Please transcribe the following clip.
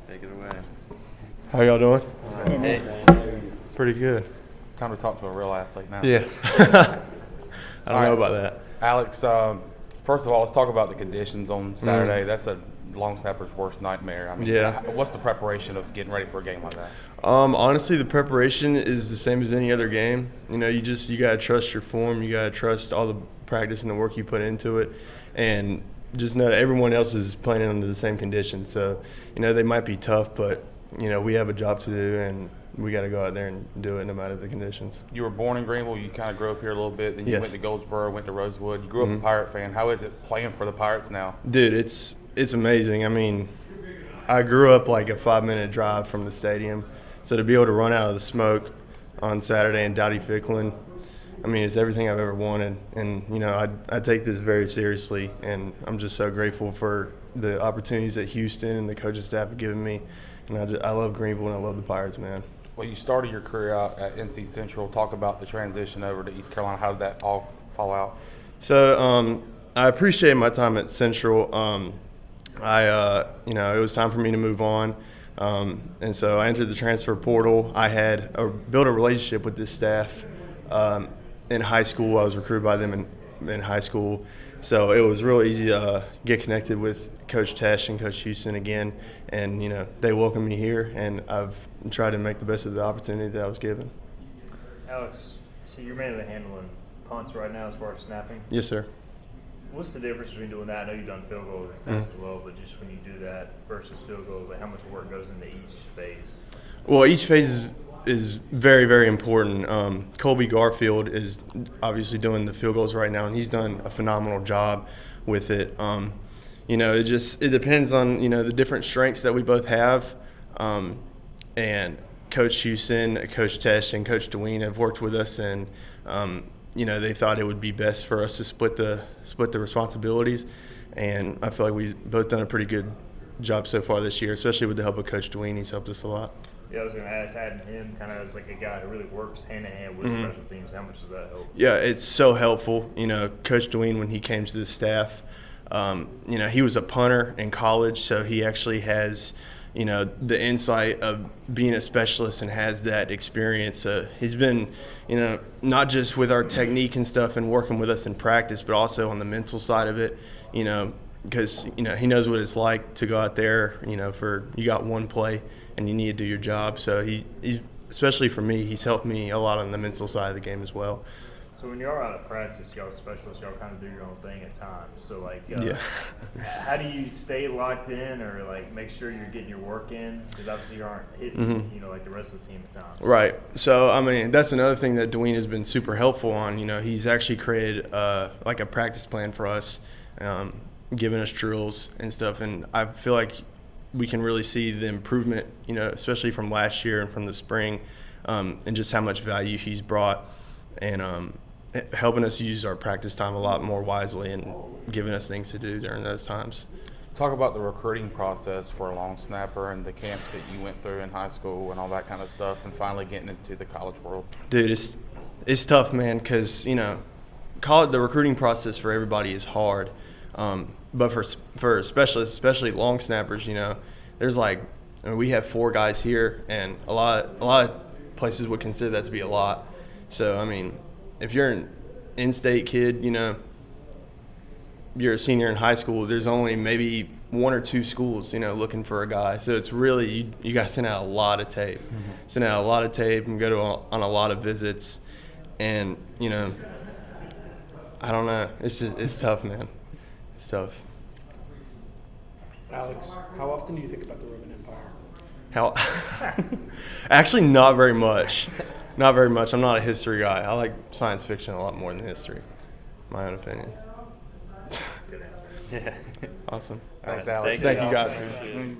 Take it away. How y'all doing? Hey. Pretty good. Time to talk to a real athlete now. Yeah. I don't know about that. Alex, first of all, let's talk about the conditions on Saturday. That's a long snapper's worst nightmare. I mean, Yeah. What's the preparation of getting ready for a game like that? Honestly, the preparation is the same as any other game. You know, you gotta trust your form. You gotta trust all the practice and the work you put into it, and just know that everyone else is playing under the same conditions. So, you know, they might be tough, but you know, we have a job to do, and we got to go out there and do it no matter the conditions. You were born in Greenville. You kind of grew up here a little bit. Then you Yes. went to Goldsboro, went to Rosewood. You grew up a Pirate fan. How is it playing for the Pirates now? Dude, it's amazing. I mean, I grew up like a 5-minute drive from the stadium, so to be able to run out of the smoke on Saturday in Dowdy Ficklin, I mean, it's everything I've ever wanted. And, you know, I take this very seriously, and I'm just so grateful for the opportunities that Houston and the coaching staff have given me. And I love Greenville, and I love the Pirates, man. Well, you started your career out at NC Central. Talk about the transition over to East Carolina. How did that all fall out? So I appreciate my time at Central. You know, it was time for me to move on. And so I entered the transfer portal. I had built a relationship with this staff in high school. I was recruited by them in high school. So it was real easy to get connected with Coach Tesh and Coach Houston again. And, you know, they welcomed me here, and I've tried to make the best of the opportunity that I was given. Alex, so you're mainly handling punts right now as far as snapping. Yes, sir. What's the difference between doing that? I know you've done field goals in the past as well, but just when you do that versus field goals, like how much work goes into each phase? Well, each phase is very, very important. Colby Garfield is obviously doing the field goals right now, and he's done a phenomenal job with it. You know, it depends on, you know, the different strengths that we both have. And Coach Houston, Coach Tesh, and Coach Deween have worked with us, and you know, they thought it would be best for us to split the responsibilities. And I feel like we've both done a pretty good job so far this year, especially with the help of Coach Deween. He's helped us a lot. Yeah, I was going to ask, adding him kind of as like a guy who really works hand-in-hand with special teams, how much does that help? Yeah, it's so helpful. You know, Coach Deween, when he came to the staff, you know, he was a punter in college, so he actually has, you know, the insight of being a specialist and has that experience. He's been, you know, not just with our technique and stuff and working with us in practice, but also on the mental side of it, you know, because, you know, he knows what it's like to go out there, you know, you got one play and you need to do your job. So he's, especially for me, he's helped me a lot on the mental side of the game as well. So when you're out of practice, y'all specialists, y'all kind of do your own thing at times. So like, yeah. How do you stay locked in, or like make sure you're getting your work in? Because obviously you aren't hitting, you know, like the rest of the team at times. Right. So I mean, that's another thing that Deween has been super helpful on. You know, he's actually created like a practice plan for us, giving us drills and stuff, and I feel like we can really see the improvement, you know, especially from last year and from the spring, and just how much value he's brought, and helping us use our practice time a lot more wisely and giving us things to do during those times. Talk about the recruiting process for a long snapper and the camps that you went through in high school and all that kind of stuff, and finally getting into the college world. Dude, it's tough, man, because, you know, the recruiting process for everybody is hard. But for specialists, especially long snappers, you know, there's like, I mean, we have 4 guys here, and a lot of places would consider that to be a lot. So I mean, if you're an in-state kid, you know, you're a senior in high school, there's only maybe 1 or 2 schools, you know, looking for a guy. So it's really, you got to send out a lot of tape. Send out a lot of tape and go on a lot of visits. And, you know, I don't know. It's tough, man. It's tough. Alex, how often do you think about the Roman Empire? Actually, not very much. Not very much. I'm not a history guy. I like science fiction a lot more than history. My own opinion. Yeah. Awesome. Thanks, Alex. Thank you, guys. Appreciate it.